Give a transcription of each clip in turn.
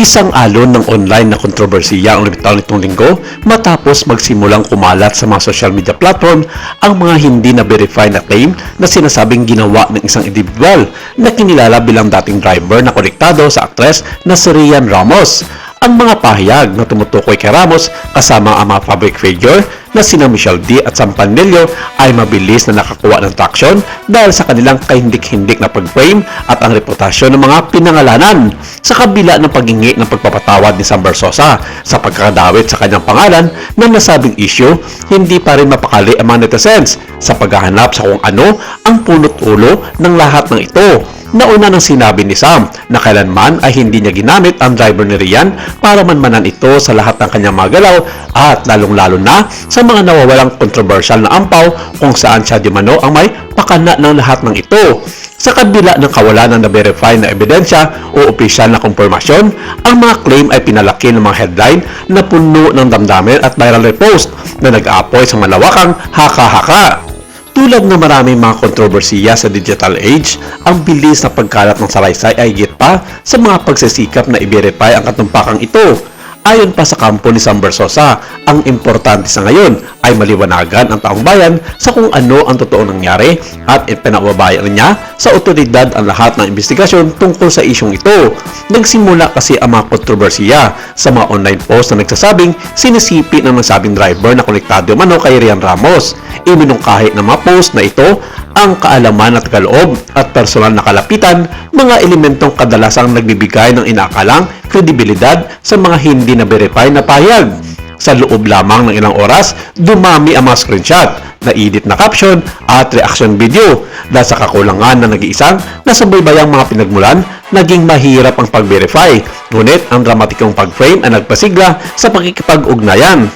Isang alon ng online na kontrobersiya ang lumitaw nitong linggo matapos magsimulang kumalat sa mga social media platform ang mga hindi na-verify na claim na sinasabing ginawa ng isang individual na kinilala bilang dating driver na konektado sa aktres na si Rian Ramos. Ang mga pahayag na tumutukoy kay Ramos kasama ang mga public figure na sina Michelle D at Sam Panlilio ay mabilis na nakakuha ng traction dahil sa kanilang kahindik-hindik na pag-frame at ang reputasyon ng mga pinangalanan. Sa kabila ng paghingi ng pagpapatawad ni Sam Versosa sa pagkakadawit sa kanyang pangalan ng nasabing issue, hindi pa rin mapakali ang mga netizens sa paghahanap sa kung ano ang punot-ulo ng lahat ng ito. Nauna nang sinabi ni Sam na kailanman ay hindi niya ginamit ang driver ni Rian para manmanan ito sa lahat ng kanyang mga galaw at lalong-lalo na sa mga nawawalang kontrobersyal na ampaw kung saan siya di mano ang may pakana ng lahat ng ito. Sa kabila ng kawalan ng na-verify na ebidensya o opisyal na kumpirmasyon, ang mga claim ay pinalaki ng mga headline na puno ng damdamin at viral repost na nag-aapoy sa malawakang haka-haka. Tulad ng maraming mga kontrobersiya sa digital age, ang bilis na pagkalat ng salaysay ay higit pa sa mga pagsisikap na i-verify ang katumpakang ito. Ayon pa sa kampo ni Sam Versosa, ang importante sa ngayon ay maliwanagan ang taong bayan sa kung ano ang totoong nangyari at ipinababayan niya sa otoridad ang lahat ng investigasyon tungkol sa isyong ito. Nagsimula kasi ang mga kontrobersiya sa mga online post na nagsasabing sinisipi ng nasabing driver na konektado mano kay Rian Ramos. Iminungkahi ng mga post na ito ang kaalaman at kaloob at personal na kalapitan, mga elementong kadalasang nagbibigay ng inaakalang kredibilidad sa mga hindi na-verify na pahayag. Sa loob lamang ng ilang oras, dumami ang mga screenshot, na-edit na caption at reaction video dahil sa kakulangan na nag-iisang nasabaybayang mga pinagmulan, naging mahirap ang pag-verify. Ngunit ang dramatikong pag-frame ay nagpasigla sa pakikipag-ugnayan.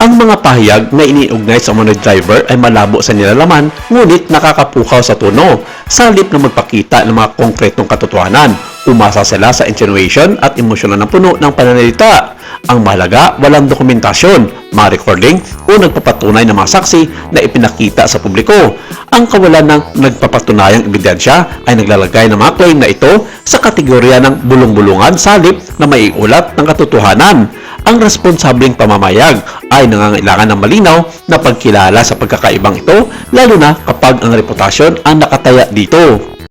Ang mga pahayag na iniugnay sa mga driver ay malabo sa nilalaman ngunit nakakapukaw sa tono. Sa halip na magpakita ng mga konkretong katotohanan, umasa sila sa insinuation at emosyonan ng puno ng pananalita. Ang mahalaga, walang dokumentasyon, mga recording o nagpapatunay ng mga saksi na ipinakita sa publiko. Ang kawalan ng nagpapatunayang ebidensya ay naglalagay ng mga claim na ito sa kategorya ng bulong-bulungan sa halip na maiulat ng katotohanan. Ang responsableng pamamayag ay nangangailangan ng malinaw na pagkilala sa pagkakaibang ito, lalo na kapag ang reputasyon ang nakataya dito.